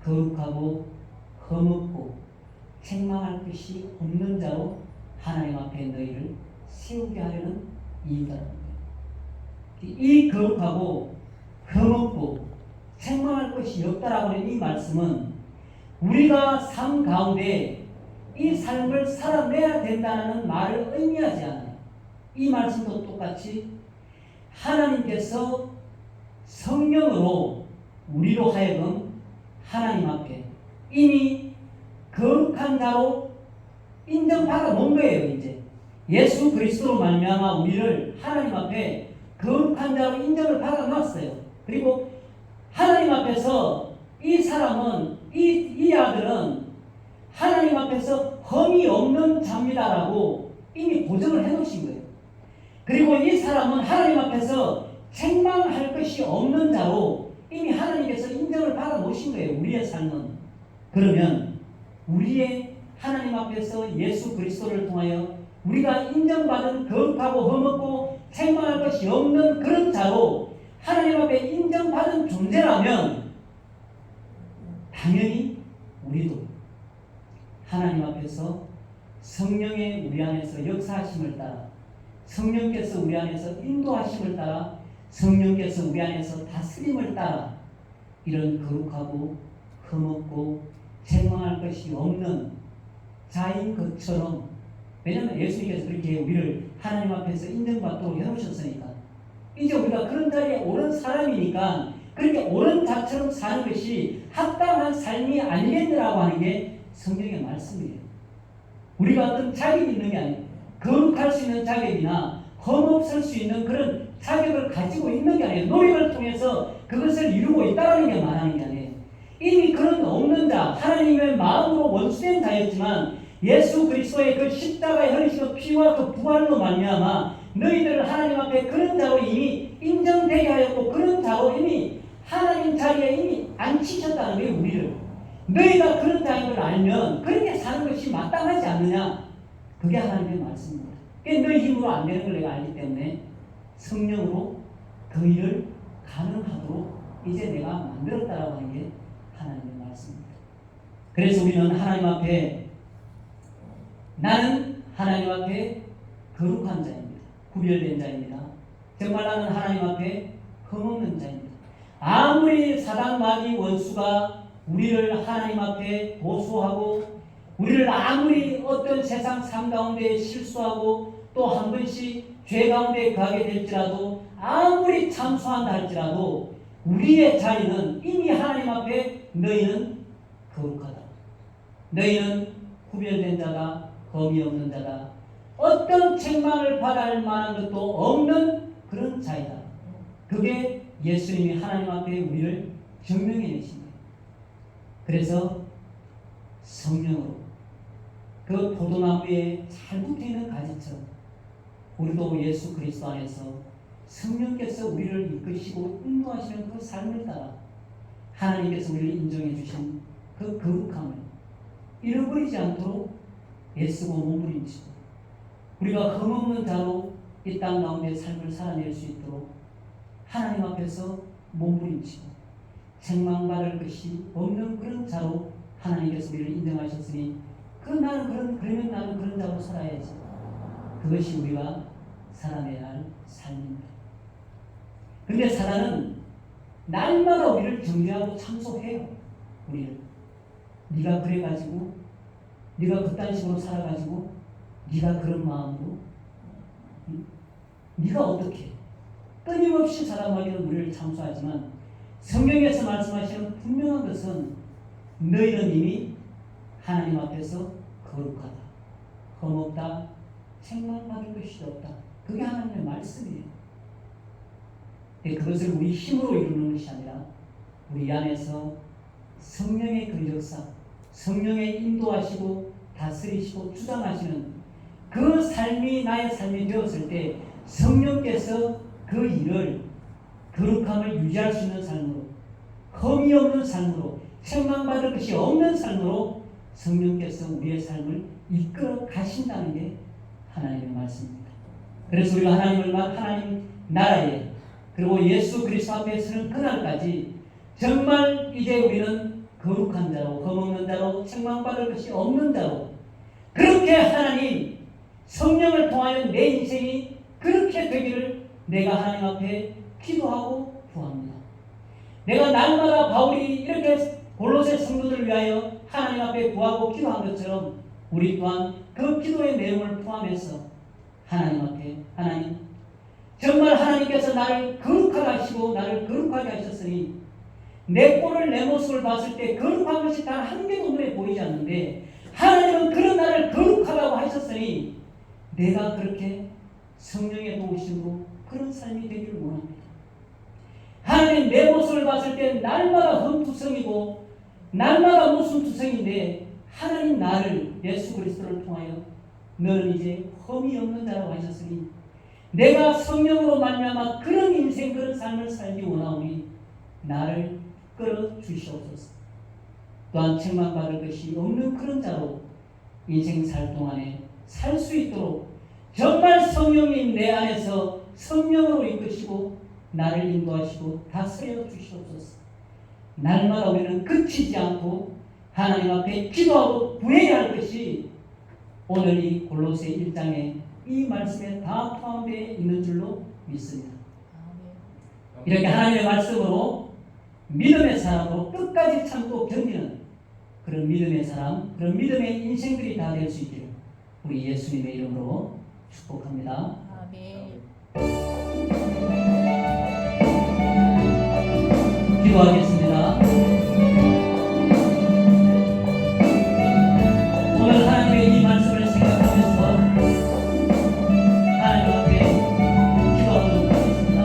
거룩하고 흠없고 책망할 것이 없는 자로 하나님 앞에 너희를 세우게 하려는 이유다라는 거예요. 이 거룩하고 거먹고 책망할 것이 없다라고 하는 이 말씀은 우리가 삶 가운데 이 삶을 살아내야 된다는 말을 의미하지 않아요. 이 말씀도 똑같이 하나님께서 성령으로 우리로 하여금 하나님 앞에 이미 거룩한 자로 인정받아 놓은 거예요. 이제 예수 그리스도로 말미암아 우리를 하나님 앞에 거룩한 자로 인정을 받아 놨어요. 그리고 하나님 앞에서 이 사람은 이 아들은 하나님 앞에서 흠이 없는 자입니다라고 이미 보증을 해놓으신 거예요. 그리고 이 사람은 하나님 앞에서 책망할 것이 없는 자로 이미 하나님께서 인정을 받아 놓으신 거예요. 우리의 삶은. 그러면 우리의 하나님 앞에서 예수 그리스도를 통하여 우리가 인정받은 거룩하고 흠없고 책망할 것이 없는 그런 자로 하나님 앞에 인정받은 존재라면 당연히 우리도 하나님 앞에서 성령의 우리 안에서 역사하심을 따라 성령께서 우리 안에서 인도하심을 따라 성령께서 우리 안에서 다스림을 따라 이런 거룩하고 흠없고 책망할 것이 없는 자인 것처럼, 왜냐하면 예수님께서 그렇게 우리를 하나님 앞에서 인정받도록 해놓으셨으니까 이제 우리가 그런 자리에 오른 사람이니까 그렇게 옳은 자처럼 사는 것이 합당한 삶이 아니겠느라고 하는 게 성경의 말씀이에요. 우리가 어떤 자격이 있는 게 아니에요. 거룩할 수 있는 자격이나 흠없을 수 있는 그런 자격을 가지고 있는 게 아니에요. 노력을 통해서 그것을 이루고 있다는 게 말하는 게 아니에요. 이미 그런 없는 자, 하나님의 마음으로 원수된 자였지만 예수 그리스도의 그 십자가에 흘리신 피와 그 부활로 말미암아 너희들을 하나님 앞에 그런 자로 이미 인정되게 하였고 그런 자로 이미 하나님 자리에 이미 앉히셨다는 거예요. 우리를. 너희가 그런 자인 걸 알면 그렇게 사는 것이 마땅하지 않느냐. 그게 하나님의 말씀입니다. 그게 너희 힘으로 안 되는 걸 내가 알기 때문에 성령으로 그 일을 가능하도록 이제 내가 만들었다라고 하는 게 하나님의 말씀입니다. 그래서 우리는 하나님 앞에 나는 하나님 앞에 거룩한 자입니다. 구별된 자입니다. 정말 나는 하나님 앞에 흠없는 자입니다. 아무리 사단 마귀 원수가 우리를 하나님 앞에 고소하고 우리를 아무리 어떤 세상 삶 가운데 실수하고 또 한 번씩 죄 가운데 가게 될지라도 아무리 참소한다 할지라도 우리의 자리는 이미 하나님 앞에 너희는 거룩하다. 너희는 구별된 자다. 범이 없는 자다. 어떤 책망을 받을 만한 것도 없는 그런 자이다. 그게 예수님이 하나님 앞에 우리를 증명해 내신 거예요. 그래서 성령으로 그 포도나무에 잘 붙어있는 가지처럼 우리도 예수 그리스도 안에서 성령께서 우리를 이끄시고 인도하시는 그 삶을 따라 하나님께서 우리를 인정해 주신 그 거룩함을 잃어버리지 않도록 애쓰고 몸부림치고 우리가 흠없는 자로 이 땅 가운데 삶을 살아낼 수 있도록 하나님 앞에서 몸부림치고 책망받을 것이 없는 그런 자로 하나님께서 우리를 인정하셨으니 그러면 나는 그런 자로 살아야지. 그것이 우리가 살아내야 할 삶입니다. 근데 사단은 날마다 우리를 정죄하고 참소해요. 우리를. 네가 그래가지고 네가 그딴 식으로 살아가지고 네가 그런 마음으로 네가 어떻게 끊임없이 사람에게는 우리를 참소하지만 성경에서 말씀하시는 분명한 것은 너희는 이미 하나님 앞에서 거룩하다, 흠없다, 책망받을 것이 없다. 그게 하나님의 말씀이에요. 그것을 우리 힘으로 이루는 것이 아니라 우리 안에서 성령의 그 역사, 성령의 인도하시고 다스리시고 주장하시는 그 삶이 나의 삶이 되었을 때 성령께서 그 일을 거룩함을 유지할 수 있는 삶으로, 흠이 없는 삶으로, 책망받을 것이 없는 삶으로 성령께서 우리의 삶을 이끌어 가신다는 게 하나님의 말씀입니다. 그래서 우리가 하나님 나라에 그리고 예수 그리스도 앞에 서는 그날까지 정말 이제 우리는 거룩한 자로, 흠없는 자로, 책망받을 것이 없는 자로 그렇게 하나님 성령을 통하여 내 인생이 그렇게 되기를 내가 하나님 앞에 기도하고 구합니다. 내가 날마다 바울이 이렇게 골로새 성도들을 위하여 하나님 앞에 구하고 기도한 것처럼 우리 또한 그 기도의 내용을 포함해서 하나님 앞에 하나님 정말 하나님께서 나를 거룩하게 하시고 나를 거룩하게 하셨으니 내 꼴을 내 모습을 봤을 때 거룩한 것이 단 한 개도 눈에 보이지 않는데 하나님은 그런 나를 거룩하다고 하셨으니 내가 그렇게 성령의 도우심으로 그런 삶이 되기를 원합니다. 하나님 내 모습을 봤을 때 날마다 흠투성이고 날마다 모순투성인데 하나님 나를 예수 그리스도를 통하여 너는 이제 흠이 없는 자라고 하셨으니 내가 성령으로 말미암아 그런 인생 그런 삶을 살기 원하오니 나를 끌어주시옵소서. 또한 책망받을 것이 없는 그런 자로 인생 살 동안에 살 수 있도록 정말 성령님 내 안에서 성령으로 이끄시고 나를 인도하시고 다스려 주시옵소서. 날마다 우리는 그치지 않고 하나님 앞에 기도하고 구해야 할 것이 오늘 이 골로새 1장에 이 말씀에 다 포함되어 있는 줄로 믿습니다. 이렇게 하나님의 말씀으로 믿음의 사람으로 끝까지 참고 견디는 그런 믿음의 사람, 그런 믿음의 인생들이 다 될 수 있기를 우리 예수님의 이름으로 축복합니다. 아멘. 기도하겠습니다. 오늘 하나님의 이 말씀을 생각하면서 하나님 앞에 기도하도록 하겠습니다.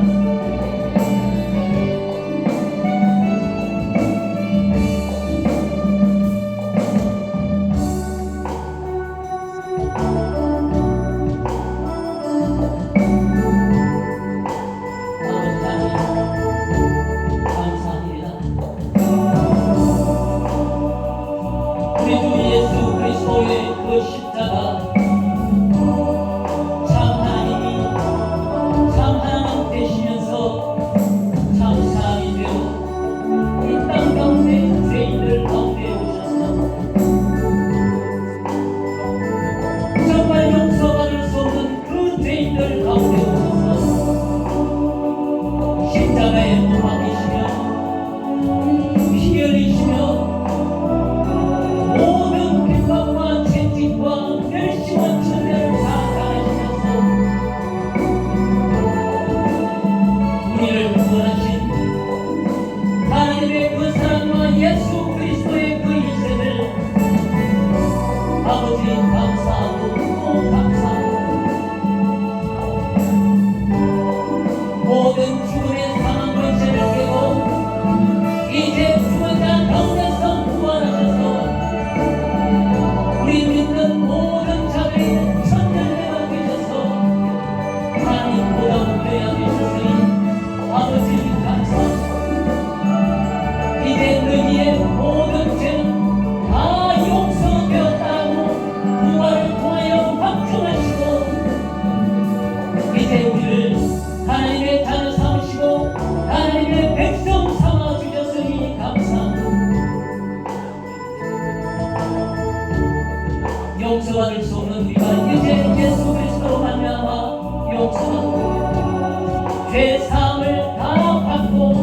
용서받을 수 없는 우리가 이제 예수 그리스도로 말미암아 용서받고 죄 사함을 다 받고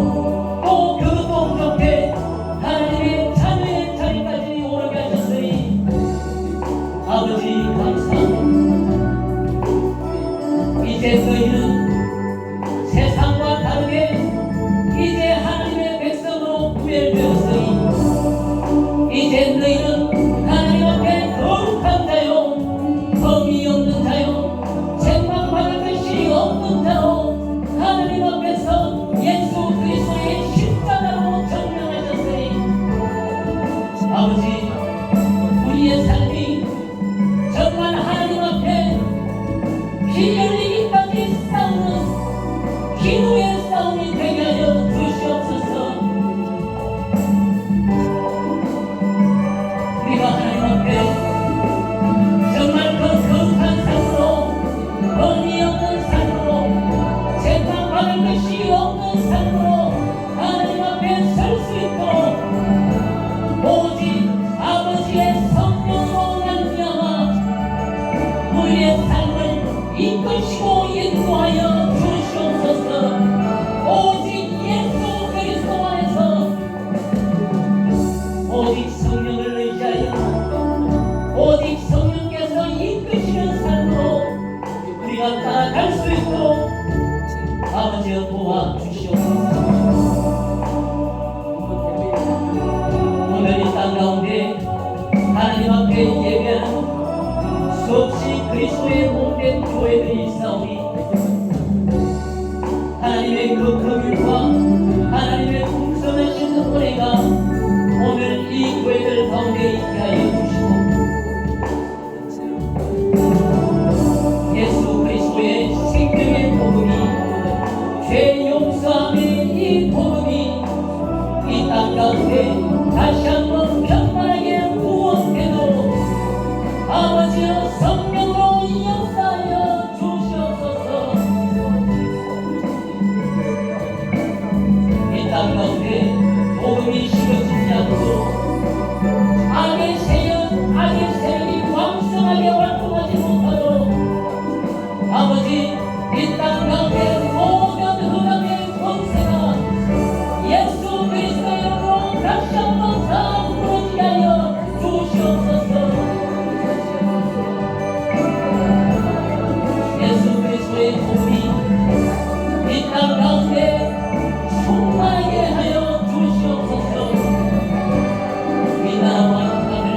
또 그것도 부족해 하나님의 자녀의 자리까지 오르게 하셨으니 아버지 감사합니다. 이제 너희는 세상과 다르게 이제 하나님의 백성으로 구별되었으니 이제 너희는 하나님 앞에 거룩한 자요 흠이 없는 자요 책망받을 것이 없는 자로 하나님 앞에서 예수 그리스도의 십자가로 증명하셨으니 아버지 우리의 삶이 정말 하나님 앞에 피 흘리기까지 싸우는 기도의 싸움이 되게 하여 주시옵소서. 우리가 하나님 앞에 정말 그 거룩한 삶으로 흠이 없는 삶으로 책망받을 것이 없는 삶으로 하나님 앞에 설 수 있도록 오직 아버지의 성령으로 말미암아 우리의 삶을 이끄시고 인도하여 주시옵소서. 오직 아버지여 도와주시옵소서. 오늘 이 땅 가운데 하나님 앞에 예배하는 수없이 그리스도의 몸된 교회들이 있사오니 하나님의 그 긍휼과 하나님의 풍성하신 은혜가 오늘 이 교회들 가운데 있게 하여 주시고 예수 그리스도의 생명의 복음이 죄 용서함의 이 복음이 이 땅 가운데 다시 한번 편만하게 구원되도록 아버지여 성령으로 역사하여 주시옵소서. 이 땅 가운데 복음이 식어지지 않고 악의 세력이 왕성하게 활동하지 못하도록 아버지 이 땅 가운데 모든 흑암의 권세가 예수 그리스도의 이름으로 다시 한번 다 무너지게 하여 주시옵소서. 예수 그리스도의 복음이 이 땅 가운데 충만하게 하여 주시옵소서. 이 나라와 이 땅을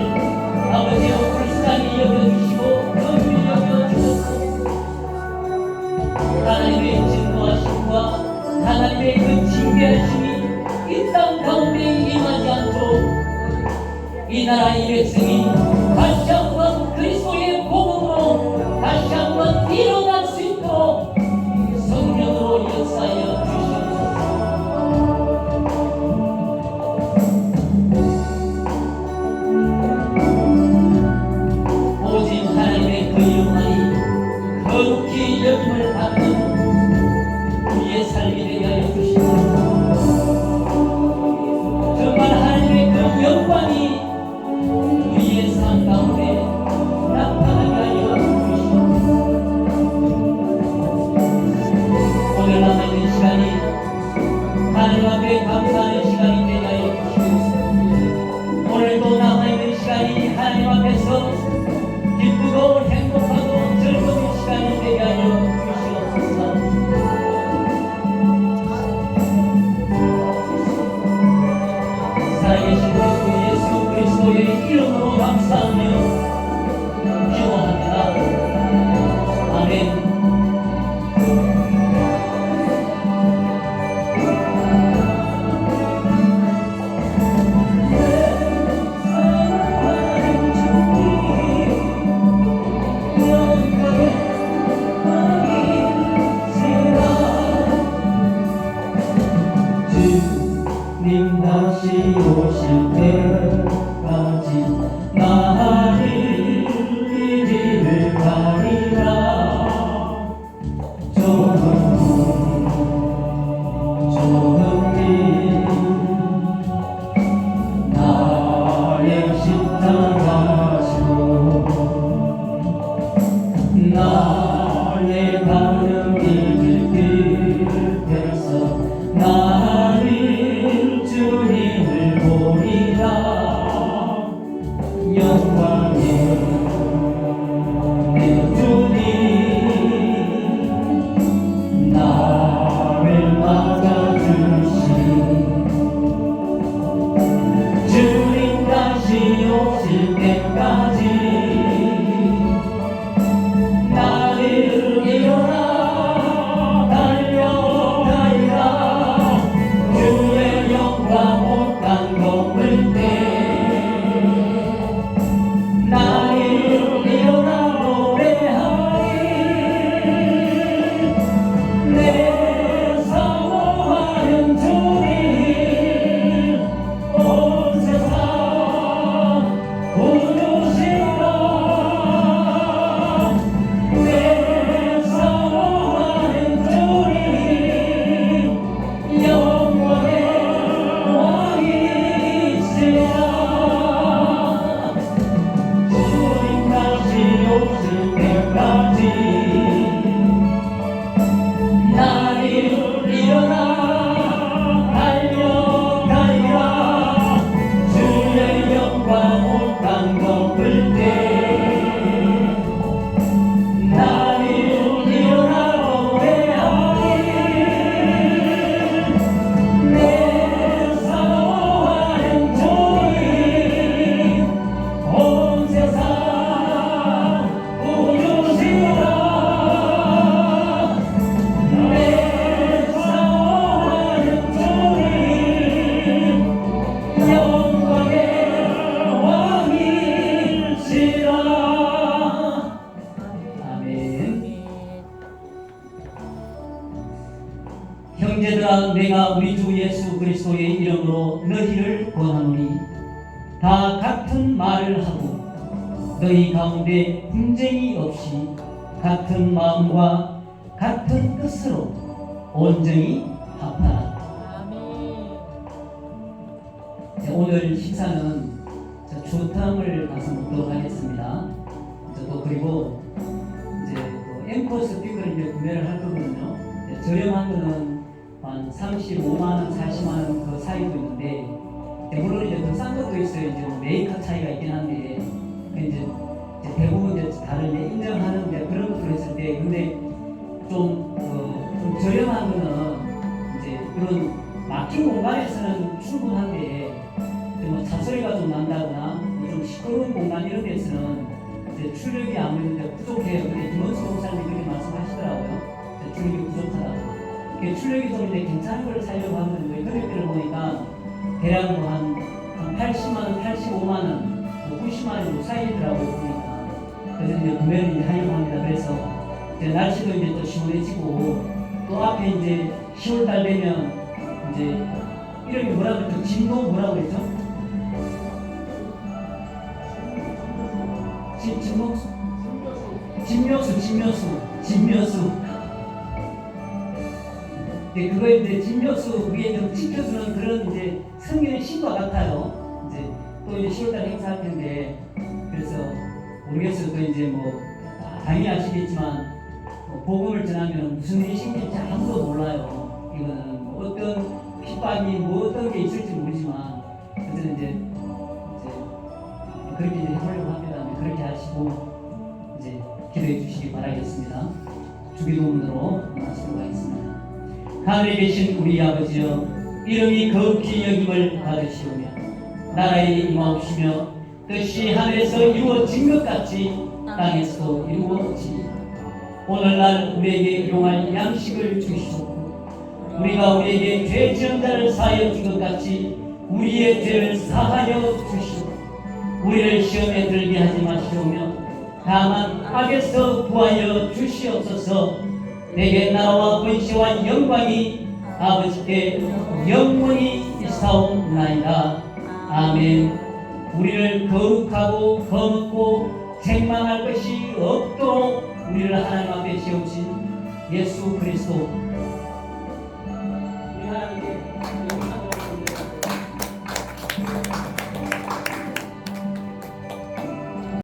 아버지여 불쌍히 여겨주시고 긍휼히 여겨주옵소서. 하나님의 진노하심과 하나님의 그 징계하심이 이 땅 가운데 임하지 않도록 이 나라의 백성이 다시 한번 그리스도의 복음으로 다시 한번 일어날 수 있도록 성령으로 역사하여 주시옵소서. 오직 하나님의 그 이름만이 거룩히 여김을 받는 우리의 삶이 되게 하여 주시옵소서. 정말 하나님의 그 영광이 우리의 삶 가운데 나타나게 하여 주시옵소서. 오늘 남아있는 시간이 하나님 앞에 감사하는 시간이 되게 하여 주시옵소서. 오늘도 남아있는 시간이 하나님 앞에서 기쁘고 행복하고 즐거운 시간이 되게 하여 주시옵소서. 살아계신 그리스도 예수 그리스도의 이름으로 감사하며 기도합니다. 아멘. 주님 다시 오실 때까지 나를 이기를 가리라. 좋은 길 나의 십자가 지고 나의 가는 길 끝에서 나를 주님을 보리라. 형제들아 내가 우리 주 예수 그리스도의 이름으로 너희를 권하노니 다 같은 말을 하고 너희 가운데 분쟁이 없이 같은 마음과 같은 뜻으로 온전히 합하라. 오늘 식사는 주tam을 가서 먹도록 하겠습니다. 또 그리고 이제 그 엠포 스피커를 이제 구매를 할 거거든요. 저렴한 거는 한 35만 원, 40만 원 그 사이도 있는데 물론 이제 더 싼 것도 있어요. 이제 메이커 차이가 있긴 한데 이제 대부분 이제 다른 이제 인정하는 이제 그런 것들 했을 때 근데 좀 저렴한 거는 이제 이런 막힌 공간에서는 충분한데 뭐 잡소리가 좀 난다거나 좀 시끄러운 공간 이런 데서는 이제 출력이 아무래도 이제 부족해요. 근데 김원수 목사님이 그렇게 말씀하시더라고요. 출력이 부족하다고. 출력이 좀 이제 괜찮은 걸 사려고 하면 금액들을 보니까 대략 한 80만 원, 85만 원, 90만 원 사이더라고요 보니까. 그래서 이제 구매를 이제 하려고 합니다. 그래서 이제 날씨도 이제 또 시원해지고 또 앞에 이제 10월달 되면 이제 이름이 뭐라고 그랬죠? 진도 뭐라고 그랬죠? 진묘수. 네, 그거 이제 진묘수 그게 좀 지켜주는 그런 이제 성경의 신과 같아요. 이제 또 이제 10월달 행사할 텐데 그래서 모르겠어요. 또 이제 뭐 당연히 아시겠지만 복음을 전하면 무슨 일이 생길지 아무도 몰라요. 이거는 뭐 어떤 핍박이 뭐 어떤 게 있을지 모르지만 어쨌든 이제 그렇게 이제 해보려고 합니다. 그렇게 하시고 이제 기도해 주시기 바라겠습니다. 주기도문으로 말씀을 하겠습니다. 하늘에 계신 우리 아버지여, 이름이 거룩히 여김을 받으시오며 나라에 임하옵시며 뜻이 하늘에서 이루어진 것 같이 땅에서도 이루어지리라. 오늘날 우리에게 일용할 양식을 주시옵고 우리가 우리에게 죄 지은 자를 사하여 준 것 같이 우리의 죄를 사하여 주시옵고 우리를 시험에 들게 하지 마시오며 다만 악에서 구하여 주시옵소서. 내게 나라와 권세와 영광이 아버지께 영원히 있사옵나이다. 아멘. 우리를 거룩하고 거먹고 책망할 것이 없도록 우리를 하나님 앞에 세우신 예수 그리스도